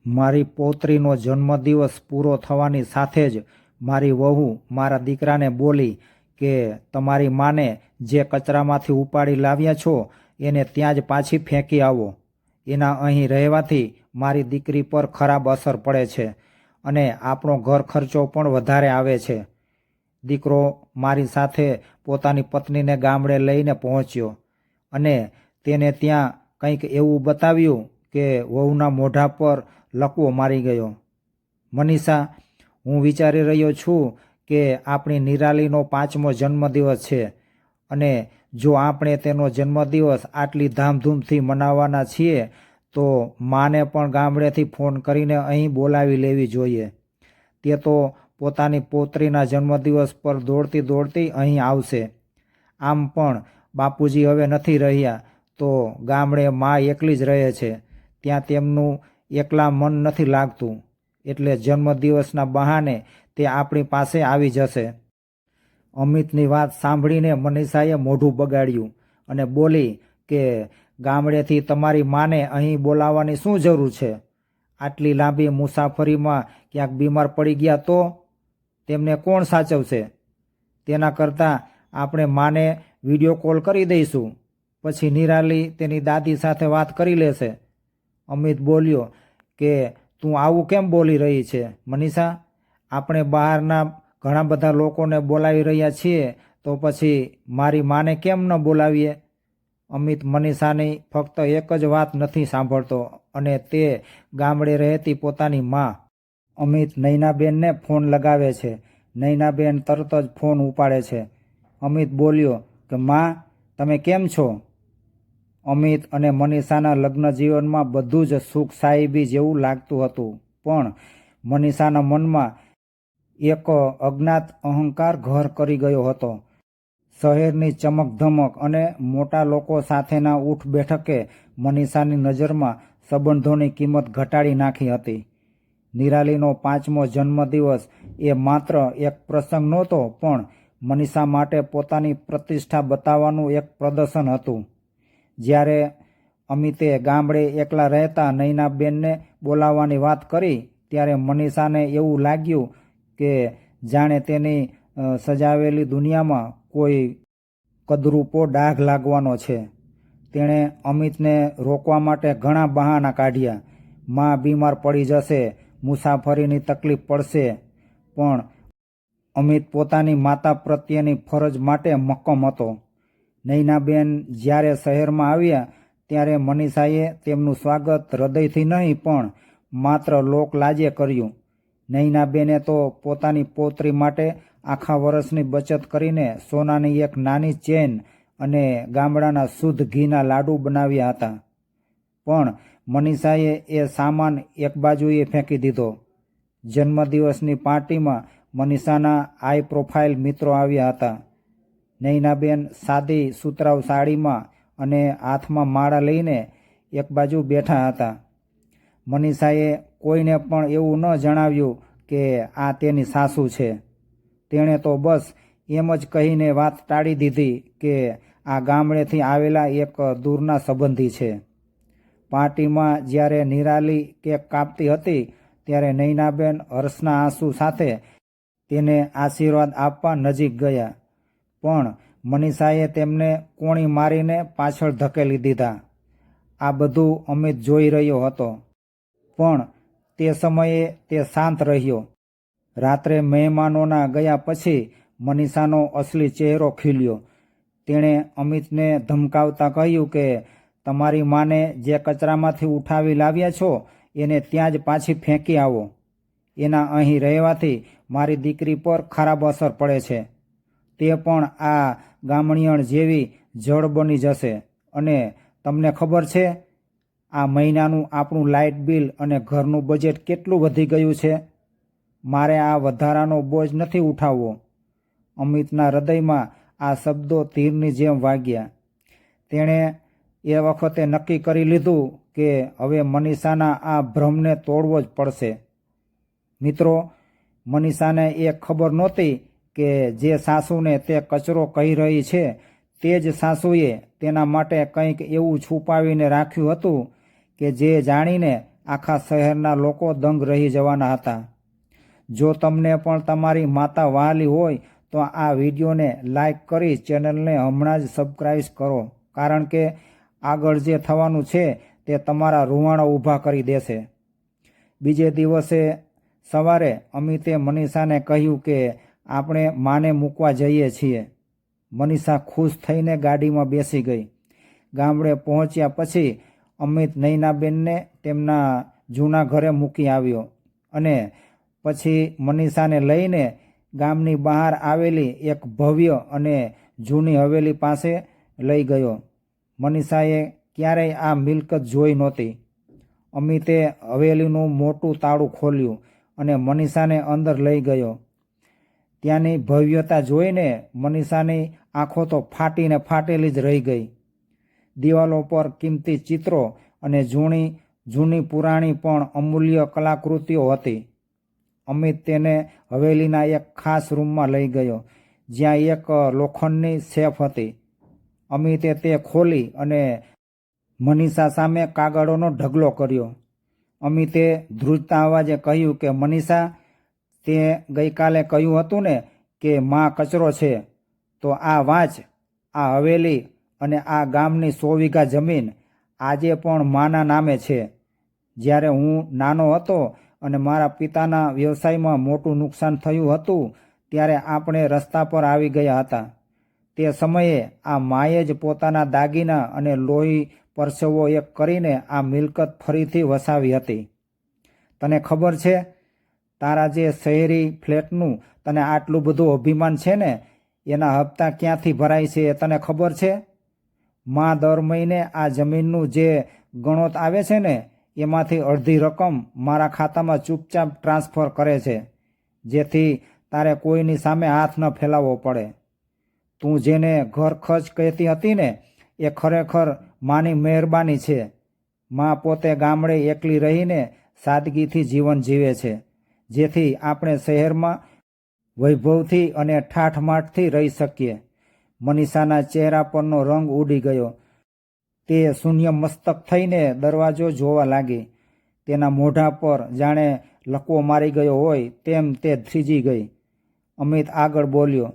મારી પૌત્રીનો જન્મદિવસ પૂરો થવાની સાથે જ મારી વહુ મારા દીકરાને બોલી કે તમારી માને જે કચરામાંથી ઉપાડી લાવ્યા છો એને ત્યાં જ પાછી ફેંકી આવો. એના અહીં રહેવાથી મારી દીકરી પર ખરાબ અસર પડે છે અને આપણો ઘર ખર્ચો પણ વધારે આવે છે. દીકરો મારી સાથે પોતાની પત્નીને ગામડે લઈને પહોંચ્યો અને તેને ત્યાં કંઈક એવું બતાવ્યું કે વહુના મોઢા પર લકવો મારી ગયો. મનીષા, હું વિચારી રહ્યો છું કે આપણી નિરાલીનો 5મો જન્મદિવસ છે અને જો આપણે તેનો જન્મદિવસ આટલી ધામધૂમથી મનાવવાના છીએ તો માને પણ ગામડેથી ફોન કરીને અહીં બોલાવી લેવી જોઈએ. તે તો પોતાની પૌત્રીના જન્મદિવસ પર દોડતી દોડતી અહીં આવશે. આમ પણ બાપુજી હવે નથી રહ્યા તો ગામડે મા એકલી જ રહે છે. ત્યાં તેમનું એકલા મન નથી લાગતું એટલે જન્મદિવસના બહાને તે આપણી પાસે આવી જશે. અમિતની વાત સાંભળીને મનીષાએ મોઢું બગાડ્યું અને બોલી કે ગામડેથી તમારી માને અહીં બોલાવવાની શું જરૂર છે? આટલી લાંબી મુસાફરીમાં ક્યાંક બીમાર પડી ગયા તો તેમને કોણ સાચવશે? તેના કરતાં આપણે માને વિડીયો કોલ કરી દઈશું, પછી નિરાલી તેની દાદી સાથે વાત કરી લેશે. અમિત બોલ્યો કે તું આવું કેમ બોલી રહી છે મનીષા? આપણે બહારના ઘણા બધા લોકોને બોલાવી રહ્યા છીએ તો પછી મારી માને કેમ ન બોલાવીએ? અમિત મનીષાની ફક્ત એક જ વાત નથી સાંભળતો અને તે ગામડે રહેતી પોતાની મા. અમિત નૈનાબેનને ફોન લગાવે છે. નૈનાબેન તરત જ ફોન ઉપાડે છે. અમિત બોલ્યો કે માં, તમે કેમ છો? અમિત અને મનીષાના લગ્ન જીવનમાં બધું જ સુખ સાહેબી જેવું લાગતું હતું, પણ મનીષાના મનમાં એક અજ્ઞાત અહંકાર ઘર કરી ગયો હતો. શહેરની ચમકધમક અને મોટા લોકો સાથેના ઉઠ બેઠકે મનીષાની નજરમાં સંબંધોની કિંમત ઘટાડી નાખી હતી. નિરાલીનો 5મો જન્મદિવસ એ માત્ર એક પ્રસંગ નહોતો, પણ મનીષા માટે પોતાની પ્રતિષ્ઠા બતાવવાનું એક પ્રદર્શન હતું. જ્યારે અમિતે ગામડે એકલા રહેતા નૈનાબેનને બોલાવવાની વાત કરી ત્યારે મનીષાને એવું લાગ્યું કે જાણે તેની સજાવેલી દુનિયામાં કોઈ કદરૂપો ડાઘ લાગવાનો છે. તેણે અમિતને રોકવા માટે ઘણા બહાના કાઢ્યા. માં બીમાર પડી જશે, મુસાફરીની તકલીફ પડશે, પણ અમિત પોતાની માતા પ્રત્યેની ફરજ માટે મક્કમ હતો. નૈનાબેન જ્યારે શહેરમાં આવ્યા ત્યારે મનીષાએ તેમનું સ્વાગત હૃદયથી નહીં પણ માત્ર લોકલાજે કર્યું. નૈનાબેને તો પોતાની પૌત્રી માટે આખા વર્ષની બચત કરીને સોનાની એક નાની ચેન અને ગામડાના શુદ્ધ ઘીના લાડુ બનાવ્યા હતા. પણ મનીષાએ એ સામાન એક બાજુએ ફેંકી દીધો. જન્મદિવસની પાર્ટીમાં મનીષાના હાઈ પ્રોફાઇલ મિત્રો આવ્યા હતા. નૈનાબેન સાદી સુતરાઉ સાડીમાં અને હાથમાં માળા લઈને એક બાજુ બેઠા હતા. મનીષાએ કોઈને પણ એવું ન જણાવ્યું કે આ તેની સાસુ છે. તેણે તો બસ એમ જ કહીને વાત ટાળી દીધી કે આ ગામડેથી આવેલા એક દૂરના સંબંધી છે. પાર્ટીમાં જ્યારે નિરાલી કેક કાપતી હતી ત્યારે નૈનાબેન હર્ષના આંસુ સાથે તેને આશીર્વાદ આપવા નજીક ગયા, પણ મનીષાએ તેમને કોણી મારીને પાછળ ધકેલી દીધા. આ બધું અમિત જોઈ રહ્યો હતો, પણ તે સમયે તે શાંત રહ્યો. રાત્રે મહેમાનોના ગયા પછી મનીષાનો અસલી ચહેરો ખીલ્યો. તેણે અમિતને ધમકાવતા કહ્યું કે તમારી માને જે કચરામાંથી ઉઠાવી લાવ્યા છો એને ત્યાં જ પાછી ફેંકી આવો. એના અહીં રહેવાથી મારી દીકરી પર ખરાબ અસર પડે છે. તે પણ આ ગામણિયણ જેવી જડ બની જશે. અને તમને ખબર છે આ મહિનાનું આપણું લાઇટ બિલ અને ઘરનું બજેટ કેટલું વધી ગયું છે? મારે આ વધારાનો બોજ નથી ઉઠાવવો. અમિતના હૃદયમાં આ શબ્દો તીરની જેમ વાગ્યા. તેણે એ વખતે નક્કી કરી લીધું કે હવે મનીષાના આ ભ્રમને તોડવો જ પડશે. મિત્રો, મનીષાને એ ખબર નહોતી કે જે સાસુને તે કચરો કહી રહી છે તે જ સાસુએ તેના માટે કંઈક એવું છુપાવીને રાખ્યું હતું કે જે જાણીને આખા શહેરના લોકો દંગ રહી જવાના હતા. જો તમને પણ તમારી માતા વહાલી હોય તો આ વિડીયોને લાઈક કરી ચેનલને હમણાં જ સબસ્ક્રાઈબ કરો, કારણ કે આગળ જે થવાનું છે તે તમારા રૂવાણા ઊભા કરી દેશે. બીજે દિવસે સવારે અમિતે મનીષાને કહ્યું કે આપણે માને મૂકવા જઈએ છીએ. મનીષા ખુશ થઈને ગાડીમાં બેસી ગઈ. ગામડે પહોંચ્યા પછી અમિત નૈનાબેનને તેમના જૂના ઘરે મૂકી આવ્યો અને પછી મનીષાને લઈને ગામની બહાર આવેલી એક ભવ્ય અને જૂની હવેલી પાસે લઈ ગયો. મનીષાએ ક્યારેય આ મિલકત જોઈ નહોતી. અમિતે હવેલીનું મોટું તાળું ખોલ્યું અને મનીષાને અંદર લઈ ગયો. ત્યાંની ભવ્યતા જોઈને મનીષાની આંખો તો ફાટીને ફાટેલી જ રહી ગઈ. દિવાલો પર કિંમતી ચિત્રો અને જૂની પુરાણી પણ અમૂલ્ય કલાકૃતિઓ હતી. અમિત તેને હવેલીના એક ખાસ રૂમમાં લઈ ગયો, જ્યાં એક લોખંડની સેફ હતી. અમિતે તે ખોલી અને મનીષા સામે કાગળોનો ઢગલો કર્યો. અમિતે ધ્રુજતા અવાજે કહ્યું કે મનીષા, તે ગઈકાલે કહ્યું હતું ને કે માં કચરો છે, તો આ વાંચ. આ હવેલી અને આ ગામની 100 વીઘા જમીન આજે પણ માના નામે છે. જ્યારે હું નાનો હતો અને મારા પિતાના વ્યવસાયમાં મોટું નુકસાન થયું હતું ત્યારે આપણે રસ્તા પર આવી ગયા હતા. તે સમયે આ માએ જ પોતાના દાગીના અને લોહી પરસેવો એક કરીને આ મિલકત ફરીથી વસાવી હતી. તને ખબર છે, તારા જે શહેરી ફ્લેટનું તને આટલું બધું અભિમાન છે ને, એના હપ્તા ક્યાંથી ભરાય છે એ તને ખબર છે? માં દર મહિને આ જમીનનું જે ગણોત આવે છે ને, એમાંથી અડધી રકમ મારા ખાતામાં ચૂપચાપ ટ્રાન્સફર કરે છે, જેથી તારે કોઈની સામે હાથ ન ફેલાવવો પડે. તું જેને ઘર ખર્ચ કહેતી હતી ને, એ ખરેખર માની મહેરબાની છે. માં પોતે ગામડે એકલી રહીને સાદગીથી જીવન જીવે છે, જેથી આપણે શહેરમાં વૈભવથી અને ઠાઠમાઠથી રહી શકીએ. મનીષાના ચહેરા પરનો રંગ ઉડી ગયો. તે શૂન્ય મસ્તક થઈને દરવાજો જોવા લાગી. તેના મોઢા પર જાણે લકવો મારી ગયો હોય તેમ તે થીજી ગઈ. અમિત આગળ બોલ્યો,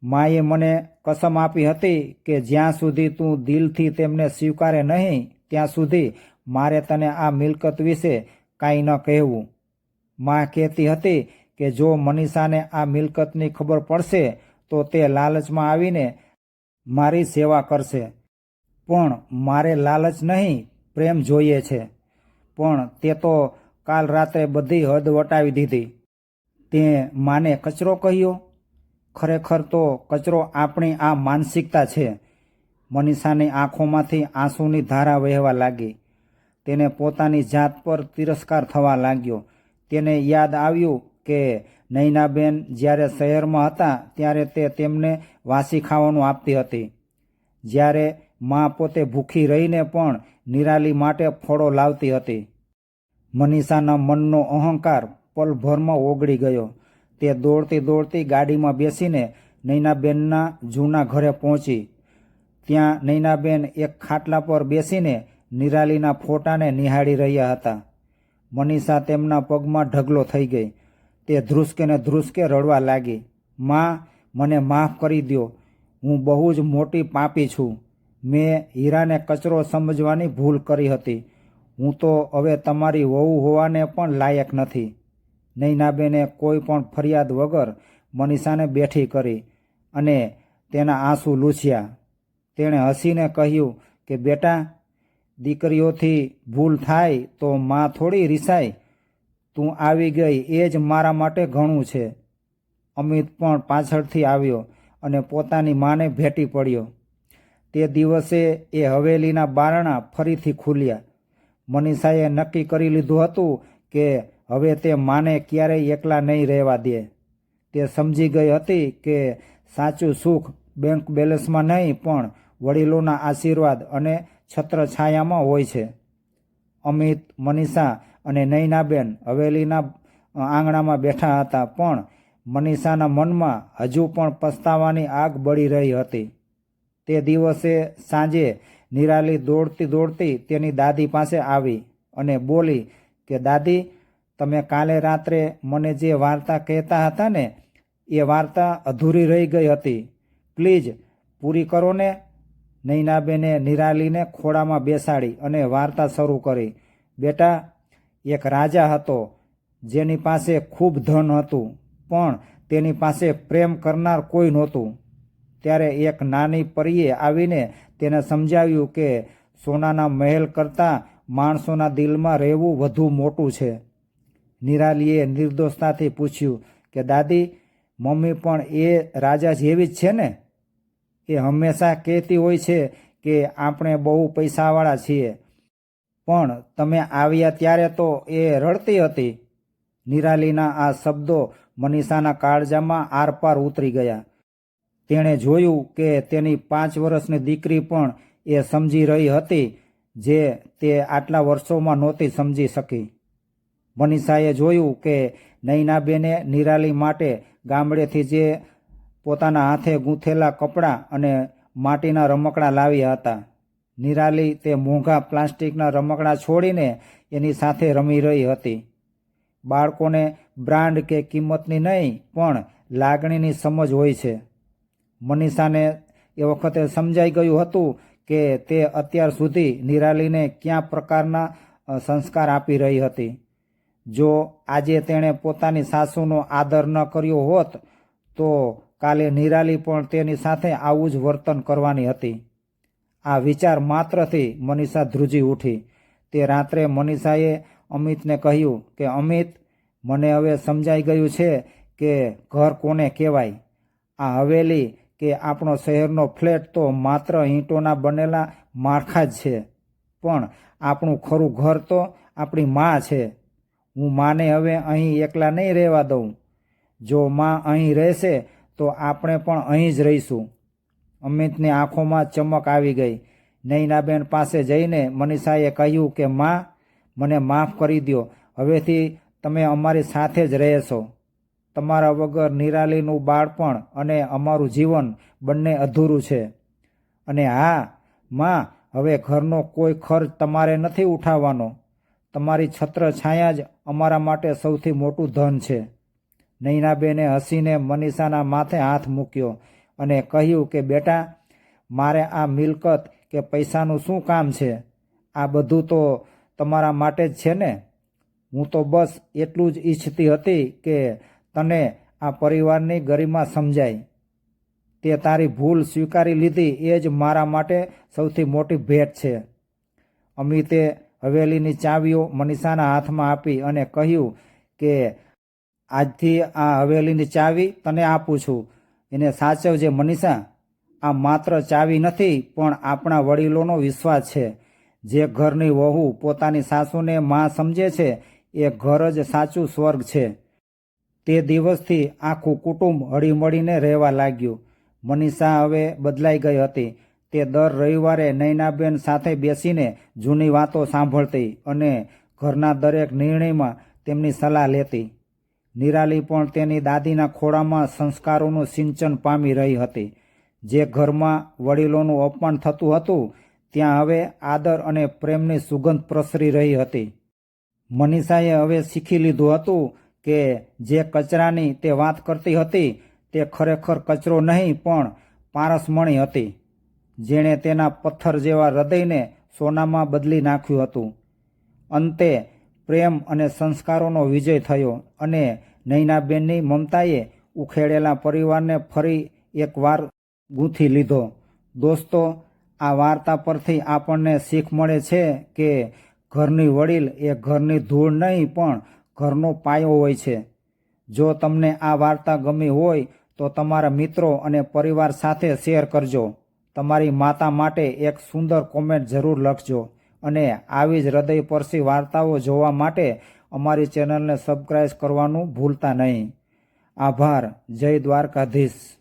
માએ મને કસમ આપી હતી કે જ્યાં સુધી તું દિલથી તેમને સ્વીકારે નહીં ત્યાં સુધી મારે તને આ મિલકત વિશે કાંઈ ન કહેવું. માં કહેતી હતી કે જો મનીષાને આ મિલકતની ખબર પડશે તો તે લાલચમાં આવીને મારી સેવા કરશે. પણ મારે લાલચ નહીં, પ્રેમ જોઈએ છે. પણ તે તો કાલ રાત્રે બધી હદ વટાવી દીધી. તે માને કચરો કહ્યો? ખરેખર તો કચરો આપણી આ માનસિકતા છે. મનીષાની આંખોમાંથી આંસુની ધારા વહેવા લાગી. તેને પોતાની જાત પર તિરસ્કાર થવા લાગ્યો. તેને યાદ આવ્યું કે નૈનાબેન જ્યારે શહેરમાં હતા ત્યારે તે તેમને વાસી ખાવાનું આપતી હતી. જ્યારે માં પોતે ભૂખી રહીને પણ નિરાલી માટે ફળો લાવતી હતી. મનીષાના મનનો અહંકાર પલભરમાં ઓગળી ગયો. તે દોડતી દોડતી ગાડીમાં બેસીને નૈનાબેનના જૂના ઘરે પહોંચી. ત્યાં નૈનાબેન એક ખાટલા પર બેસીને નિરાલીના ફોટાને નિહાળી રહ્યા હતા. મનીષા તેમના પગમાં ઢગલો થઈ ગઈ. તે ધ્રુસકે ને ધ્રુસકે રડવા લાગી. માં, મને માફ કરી દો. હું બહુ જ મોટી પાપી છું. મેં હીરાને કચરો સમજવાની ભૂલ કરી હતી. હું તો હવે તમારી વહુ હોવાને પણ લાયક નથી. નૈનાબેને કોઈ પણ ફરિયાદ વગર મનીષાને બેઠી કરી અને તેના આંસુ લૂછ્યા. તેણે હસીને કહ્યું કે બેટા, દીકરીઓથી ભૂલ થાય તો માં થોડી રિસાય. તું આવી ગઈ એ જ મારા માટે ઘણું છે. અમિત પણ પાછળથી આવ્યો અને પોતાની માને ભેટી પડ્યો. તે દિવસે એ હવેલીના બારણા ફરીથી ખુલ્યા. મનીષાએ નક્કી કરી લીધું હતું કે હવે તે માને ક્યારેય એકલા નહીં રહેવા દે. તે સમજી ગઈ હતી કે સાચું સુખ બેંક બેલેન્સમાં નહીં પણ વડીલોના આશીર્વાદ અને છત્રછાયામાં હોય છે. અમિત, મનીષા અને નૈનાબેન હવેલીના આંગણામાં બેઠા હતા, પણ મનીષાના મનમાં હજુ પણ પસ્તાવાની આગ બળી રહી હતી. તે દિવસે સાંજે નિરાલી દોડતી દોડતી તેની દાદી પાસે આવી. અને બોલી કે દાદી, તમે કાલે રાત્રે મને જે વાર્તા કહેતા હતા ને, એ વાર્તા અધૂરી રહી ગઈ હતી. પ્લીઝ પૂરી કરો ને. નૈનાબેને નિરાલીને ખોળામાં બેસાડી અને વાર્તા શરૂ કરી. બેટા, એક રાજા હતો જેની પાસે ખૂબ ધન હતું, પણ તેની પાસે પ્રેમ કરનાર કોઈ નહોતું. ત્યારે એક નાની પરીએ આવીને તેને સમજાવ્યું કે સોનાના મહેલ કરતાં માણસોના દિલમાં રહેવું વધુ મોટું છે. નિરાલીએ નિર્દોષતાથી પૂછ્યું કે દાદી, મમ્મી પણ એ રાજા જેવી જ છે ને? એ હંમેશા કહેતી હોય છે કે આપણે બહુ પૈસાવાળા છીએ, પણ તમે આવ્યા ત્યારે તો એ રડતી હતી. નિરાલીના આ શબ્દો મનીષાના કાળજામાં આરપાર ઉતરી ગયા. તેણે જોયું કે તેની 5 વર્ષની દીકરી પણ એ સમજી રહી હતી જે તે આટલા વર્ષોમાં નહોતી સમજી શકી. મનીષાએ જોયું કે નૈનાબેને નિરાલી માટે ગામડેથી જે પોતાના હાથે ગૂંથેલા કપડાં અને માટીના રમકડાં લાવ્યા હતા. નિરાલી તે મોંઘા પ્લાસ્ટિકના રમકડાં છોડીને એની સાથે રમી રહી હતી. બાળકોને બ્રાન્ડ કે કિંમતની નહીં, પણ લાગણીની સમજ હોય છે. મનીષાને એ વખતે સમજાઈ ગયું હતું કે તે અત્યાર સુધી નિરાલીને કયા પ્રકારના સંસ્કાર આપી રહી હતી. જો આજે તેણે પોતાની સાસુનો આદર ન કર્યો હોત તો કાલે નિરાલી પણ તેની સાથે આવું જ વર્તન કરવાની હતી. આ વિચાર માત્રથી મનીષા ધ્રુજી ઉઠી. તે રાત્રે મનીષાએ અમિતને કહ્યું કે અમિત, મને હવે સમજાઈ ગયું છે કે ઘર કોને કહેવાય. આ હવેલી કે આપણો શહેરનો ફ્લેટ તો માત્ર ઈંટોના બનેલા માળખા જ છે, પણ આપણું ખરું ઘર તો આપણી મા છે. હું માને હવે અહીં એકલા નહીં રહેવા દઉં. જો મા અહીં રહેશે તો આપણે પણ અહીં જ રહીશું. અમિતની આંખોમાં ચમક આવી ગઈ. નૈનાબેન પાસે જઈને મનીષાએ કહ્યું કે મા, મને માફ કરી દો. હવેથી તમે અમારી સાથે જ રહેશો. તમારા વગર નિરાલીનું બાળપણ અને અમારું જીવન બંને અધૂરું છે. અને હા મા, હવે ઘરનો કોઈ ખર્ચ તમારે નથી ઉઠાવવાનો. તમારી છત્ર છાયા જ અમારા માટે સૌથી મોટું ધન છે. નૈનાબેને હસીને મનીષાના માથે હાથ મૂક્યો અને કહ્યું કે બેટા, મારે આ મિલકત કે પૈસાનું શું કામ છે? આ બધું તો તમારા માટે જ છે ને. હું તો બસ એટલું જ ઈચ્છતી હતી કે તને આ પરિવારની ગરિમા સમજાય. તે તારી ભૂલ સ્વીકારી લીધી એ જ મારા માટે સૌથી મોટી ભેટ છે. અમિતે હવેલીની ચાવીઓ મનીષાના હાથમાં આપી અને કહ્યું કે આજથી આ હવેલીની ચાવી તને આપું છું. એને સાચવજે મનીષા. આ માત્ર ચાવી નથી, પણ આપણા વડીલોનો વિશ્વાસ છે. જે ઘરની વહુ પોતાની સાસુને મા સમજે છે એ ઘર જ સાચું સ્વર્ગ છે. તે દિવસથી આખું કુટુંબ હળીમળીને રહેવા લાગ્યું. મનીષા હવે બદલાઈ ગઈ હતી. તે દર રવિવારે નૈનાબેન સાથે બેસીને જૂની વાતો સાંભળતી અને ઘરના દરેક નિર્ણયમાં તેમની સલાહ લેતી. નિરાલી પણ તેની દાદીના ખોળામાં સંસ્કારોનું સિંચન પામી રહી હતી. જે ઘરમાં વડીલોનું અપમાન થતું હતું, ત્યાં હવે આદર અને પ્રેમની સુગંધ પ્રસરી રહી હતી. મનીષાએ હવે શીખી લીધું હતું કે જે કચરાની તે વાત કરતી હતી તે ખરેખર કચરો નહીં, પણ પારસમણી હતી, જેણે તેના પથ્થર જેવા હૃદયને સોનામાં બદલી નાખ્યું હતું. અંતે પ્રેમ અને સંસ્કારોનો વિજય થયો અને નૈનાબેનની મમતાએ ઉખેડેલા પરિવારને ફરી એકવાર ગૂંથી લીધો. દોસ્તો, આ વાર્તા પરથી આપણને શીખ મળે છે કે ઘરની વડીલ એ ઘરની ધૂળ નહીં, પણ ઘરનો પાયો હોય છે. જો તમને આ વાર્તા ગમી હોય તો તમારા મિત્રો અને પરિવાર સાથે શેર કરજો. તમારી માતા માટે એક સુંદર કોમેન્ટ જરૂર લખજો અને આવી જ હૃદયસ્પર્શી વાર્તાઓ જોવા માટે અમારી ચેનલને સબસ્ક્રાઇબ કરવાનું ભૂલતા નહીં. આભાર. જય દ્વારકાધીશ.